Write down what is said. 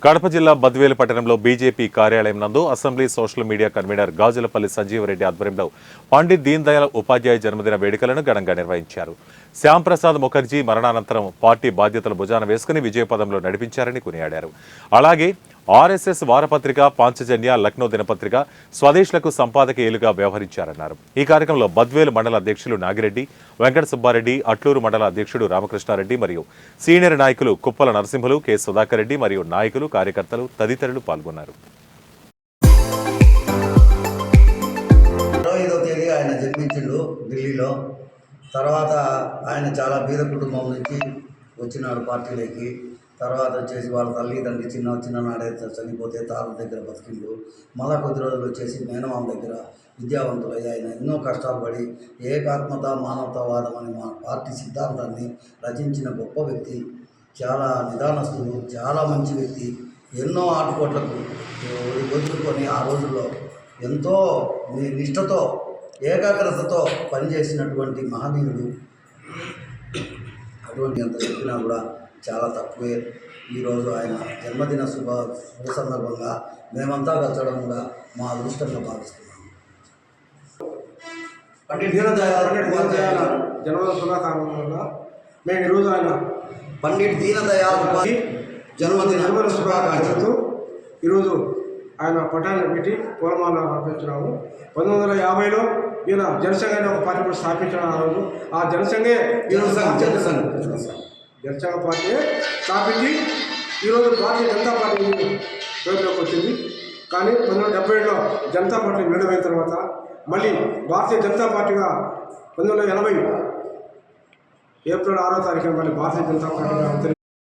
కడప జిల్లా బద్వేలు పట్టణంలో బీజేపీ కార్యాలయం నందు assembly social media convener Gajulapalli Sanjeeva Reddy ఆధ్వర్యంలో పండిత్ దీన్ దయాళ్ ఉపాధ్యాయ జన్మదిన వేడుకలను ఘనంగా నిర్వహించారు. శ్యాంప్రసాద్ ముఖర్జీ మరణానంతరం పార్టీ బాధ్యతలు భుజాన వేసుకుని విజయపదంలో నడిపించారని కొనియాడారు. అలాగే ఆర్ఎస్ఎస్ వారపత్రిక, పాంచజన్య, లక్నో దినపత్రిక స్వదేశ్లకు సంపాదకీయులుగా వ్యవహరించారన్నారు. ఈ కార్యక్రమంలో బద్వేలు మండల అధ్యక్షులు నాగిరెడ్డి, వెంకట సుబ్బారెడ్డి, అట్లూరు మండల అధ్యక్షుడు రామకృష్ణారెడ్డి మరియు సీనియర్ నాయకులు కుప్పల నరసింహులు, కె సుధాకర్ రెడ్డి మరియు నాయకులు, కార్యకర్తలు తదితరులు పాల్గొన్నారు. 25వ తేదీ ఆయన జన్మించిండు ఢిల్లీలో. తర్వాత ఆయన చాలా బీద కుటుంబం నుంచి వచ్చినాడు పార్టీలోకి. తర్వాత వచ్చేసి వాళ్ళ తల్లిదండ్రి చిన్ననాడే చనిపోతే తాత దగ్గర బతికిండు. మళ్ళా కొద్ది రోజులు వచ్చేసి మేనమామ దగ్గర విద్యావంతులయ్యి ఆయన ఎన్నో కష్టాలు పడి ఏకాత్మత మానవతావాదం అనే మా పార్టీ సిద్ధాంతాన్ని రచించిన గొప్ప వ్యక్తి. చాలా నిదానస్తుడు, చాలా మంచి వ్యక్తి. ఎన్నో ఆటుపోట్లకు వదులుకొని ఆ రోజుల్లో ఎంతో నిష్ఠతో ఏకాగ్రతతో పనిచేసినటువంటి మహనీయుడు. అటువంటి ఎంత చెప్పినా కూడా చాలా తక్కువే. ఈరోజు ఆయన జన్మదిన శుభ సందర్భంగా మేమంతా కలచడం కూడా మా అదృష్టంగా భావిస్తున్నాము. పండిట్ దీన్ దయాళ్ జన్మదిన శుభాకాంక్షలుగా మేము ఈరోజు ఆయన పండిట్ దీన్ దయాళ్ జన్మదిన శుభాకాంక్షలతో ఈరోజు ఆయన పటాన్ని పెట్టి పూలమాల అర్పించినాము. 1950లో ఈయన జనసంఘ అనే ఒక పార్టీ కూడా స్థాపించిన రోజు ఆ జనసంఘే జనసంఘ పార్టీ స్థాపించి ఈరోజు భారతీయ జనతా పార్టీ పేరులోకి వచ్చింది. కానీ 1977లో జనతా పార్టీ విడుదలైన తర్వాత మళ్ళీ భారతీయ జనతా పార్టీగా 1980 ఏప్రిల్ 6వ తారీఖున మళ్ళీ భారతీయ జనతా పార్టీగా